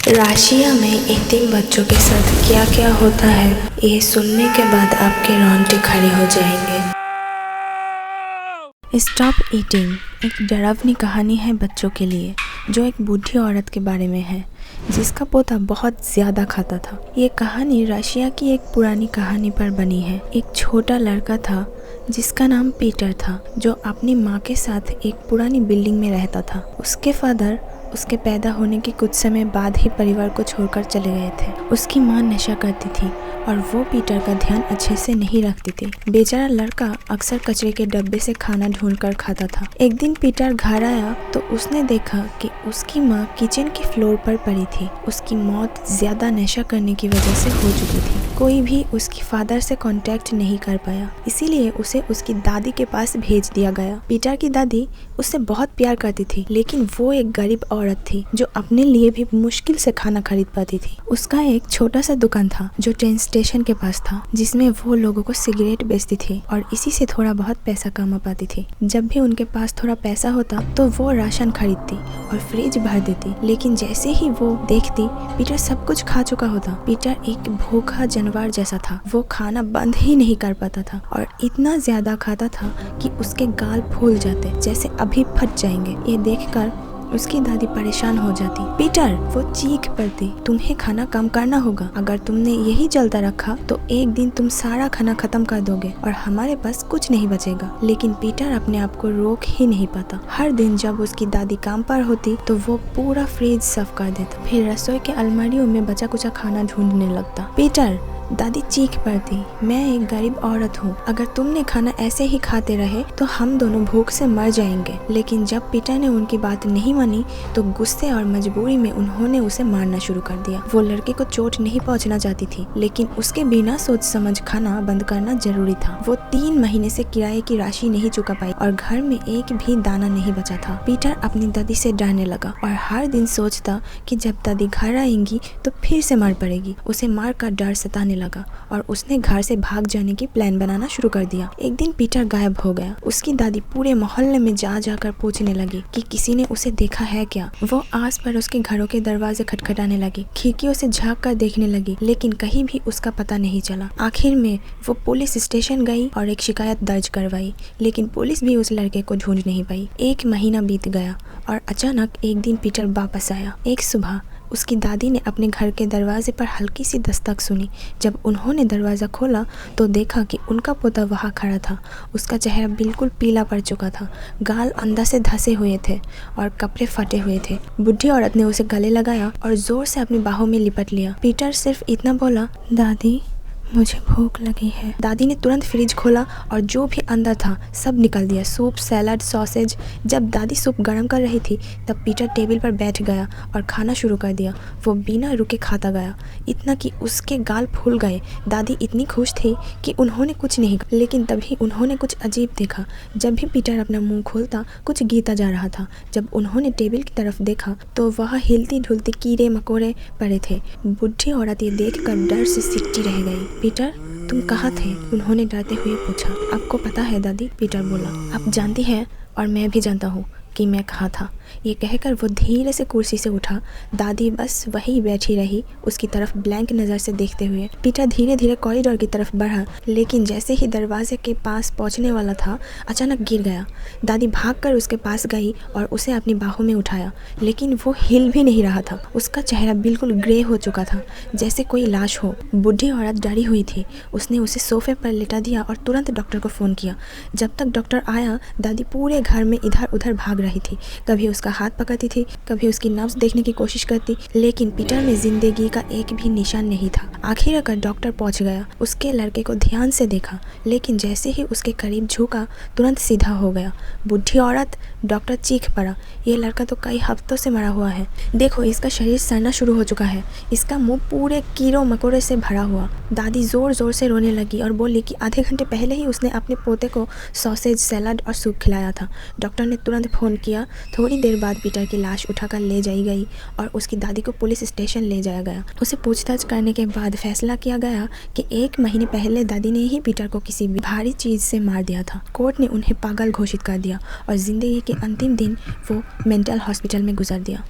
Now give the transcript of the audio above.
Russia में यतीम बच्चों के साथ क्या क्या होता है, ये सुनने के बाद आपके रोंगटे खड़े हो जाएंगे। स्टॉप ईटिंग एक डरावनी कहानी है बच्चों के लिए, जो एक बूढ़ी औरत के बारे में है जिसका पोता बहुत ज़्यादा खाता था। ये कहानी रशिया की एक पुरानी कहानी पर बनी है। एक छोटा लड़का था जिसका नाम पीटर था, जो अपनी माँ के साथ एक पुरानी बिल्डिंग में रहता था। उसके फादर उसके पैदा होने के कुछ समय बाद ही परिवार को छोड़कर चले गए थे। उसकी माँ नशा करती थी और वो पीटर का ध्यान अच्छे से नहीं रखती थी। बेचारा लड़का अक्सर कचरे के डब्बे से खाना ढूंढकर खाता था। एक दिन पीटर घर आया तो उसने देखा कि उसकी माँ किचन की फ्लोर पर पड़ी थी। उसकी मौत ज्यादा नशा करने की वजह से हो चुकी थी। कोई भी उसकी फादर से कांटेक्ट नहीं कर पाया, इसीलिए उसे उसकी दादी के पास भेज दिया गया। पीटर की दादी उससे बहुत प्यार करती थी, लेकिन वो एक गरीब औरत थी जो अपने लिए भी मुश्किल से खाना खरीद पाती थी। उसका एक छोटा सा दुकान था जो ट्रेन स्टेशन के पास था, जिसमें वो लोगों को सिगरेट बेचती थी और इसी से थोड़ा बहुत पैसा कमा पाती थी। जब भी उनके पास थोड़ा पैसा होता तो वो राशन खरीदती और फ्रिज भर देती, लेकिन जैसे ही वो देखती पीटर सब कुछ खा चुका होता। पीटर एक भूखा जानवर जैसा था। वो खाना बंद ही नहीं कर पाता था और इतना ज्यादा खाता था कि उसके गाल फूल जाते, जैसे अभी फट जाएंगे। ये देखकर उसकी दादी परेशान हो जाती। पीटर, वो चीख पड़ती, तुम्हें खाना कम करना होगा। अगर तुमने यही चलता रखा तो एक दिन तुम सारा खाना खत्म कर दोगे और हमारे पास कुछ नहीं बचेगा। लेकिन पीटर अपने आप को रोक ही नहीं पाता। हर दिन जब उसकी दादी काम पर होती तो वो पूरा फ्रिज साफ कर देता, फिर रसोई के अलमारियों में बचा कुचा खाना ढूंढने लगता। पीटर, दादी चीख पड़ती, मैं एक गरीब औरत हूँ, अगर तुमने खाना ऐसे ही खाते रहे तो हम दोनों भूख से मर जाएंगे। लेकिन जब पीटर ने उनकी बात नहीं मानी तो गुस्से और मजबूरी में उन्होंने उसे मारना शुरू कर दिया। वो लड़के को चोट नहीं पहुँचना चाहती थी, लेकिन उसके बिना सोच समझ खाना बंद करना जरूरी था। वो 3 महीने से किराए की राशि नहीं चुका पाई और घर में एक भी दाना नहीं बचा था। पीटर अपनी दादी से डरने लगा और हर दिन सोचता कि जब दादी घर आएंगी तो फिर से मार पड़ेगी। उसे मार का डर सताने लगा और उसने घर से भाग जाने की प्लान बनाना शुरू कर दिया। एक दिन पीटर गायब हो गया। उसकी दादी पूरे मोहल्ले में जा जाकर पूछने लगी कि किसी ने उसे देखा है क्या। वो आस पास के घरों के दरवाजे खटखटाने लगी, खिड़कियों से झांक कर देखने लगी, लेकिन कहीं भी उसका पता नहीं चला। आखिर में वो पुलिस स्टेशन गई और एक शिकायत दर्ज करवाई, लेकिन पुलिस भी उस लड़के को ढूंढ नहीं पाई। 1 महीना बीत गया और अचानक एक दिन पीटर वापस आया। एक सुबह उसकी दादी ने अपने घर के दरवाजे पर हल्की सी दस्तक सुनी। जब उन्होंने दरवाज़ा खोला तो देखा कि उनका पोता वहाँ खड़ा था। उसका चेहरा बिल्कुल पीला पड़ चुका था, गाल अंदर से धंसे हुए थे और कपड़े फटे हुए थे। बुढ़ी औरत ने उसे गले लगाया और जोर से अपनी बाहों में लिपट लिया। पीटर सिर्फ इतना बोला, दादी मुझे भूख लगी है। दादी ने तुरंत फ्रिज खोला और जो भी अंदर था सब निकल दिया, सूप, सैलड, सॉसेज। जब दादी सूप गर्म कर रही थी तब पीटर टेबल पर बैठ गया और खाना शुरू कर दिया। वो बिना रुके खाता गया, इतना कि उसके गाल फूल गए। दादी इतनी खुश थी कि उन्होंने कुछ नहीं कहा, लेकिन तभी उन्होंने कुछ अजीब देखा। जब भी पीटर अपना मुंह खोलता कुछ गीता जा रहा था। जब उन्होंने टेबल की तरफ देखा तो वहाँ हिलती ढुलती कीड़े मकोड़े पड़े थे। बुढ़ी औरत ये देखकर डर से सिट्टी रह गई। पीटर, तुम कहाँ थे? उन्होंने डरते हुए पूछा। आपको पता है दादी, पीटर बोला, आप जानती हैं और मैं भी जानता हूँ कि मैं कहाँ था। ये कहकर वो धीरे से कुर्सी से उठा। दादी बस वहीं बैठी रही, उसकी तरफ ब्लैंक नज़र से देखते हुए। पीटर धीरे धीरे कॉरिडोर की तरफ बढ़ा, लेकिन जैसे ही दरवाजे के पास पहुंचने वाला था अचानक गिर गया। दादी भागकर उसके पास गई और उसे अपनी बाहों में उठाया, लेकिन वो हिल भी नहीं रहा था। उसका चेहरा बिल्कुल ग्रे हो चुका था, जैसे कोई लाश हो। बुढ़ी औरत डरी हुई थी। उसने उसे सोफे पर लेटा दिया और तुरंत डॉक्टर को फ़ोन किया। जब तक डॉक्टर आया दादी पूरे घर में इधर उधर भाग रही थी। कभी उसका हाथ पकड़ती थी, कभी उसकी नब्ज देखने की कोशिश करती, लेकिन पीटर में जिंदगी का एक भी निशान नहीं था। आखिरकार डॉक्टर पहुंच गया। उसके लड़के को ध्यान से देखा, लेकिन जैसे ही उसके करीब झुका तुरंत सीधा हो गया। बुढ़ी औरत, डॉक्टर चीख पड़ा, ये लड़का तो कई हफ्तों से मरा हुआ है। देखो, इसका शरीर सड़ना शुरू हो चुका है, इसका मुंह पूरे कीड़ों मकोड़े से भरा हुआ। दादी जोर जोर से रोने लगी और बोली कि आधे घंटे पहले ही उसने अपने पोते को सॉसेज, सैलड और सूप खिलाया था। डॉक्टर ने तुरंत फ़ोन किया। थोड़ी देर बाद पीटर की लाश उठाकर ले जाई गई और उसकी दादी को पुलिस स्टेशन ले जाया गया। उसे पूछताछ करने के बाद फैसला किया गया कि 1 महीने पहले दादी ने ही पीटर को किसी भारी चीज़ से मार दिया था। कोर्ट ने उन्हें पागल घोषित कर दिया और जिंदगी के अंतिम दिन वो मेंटल हॉस्पिटल में गुजार दिया।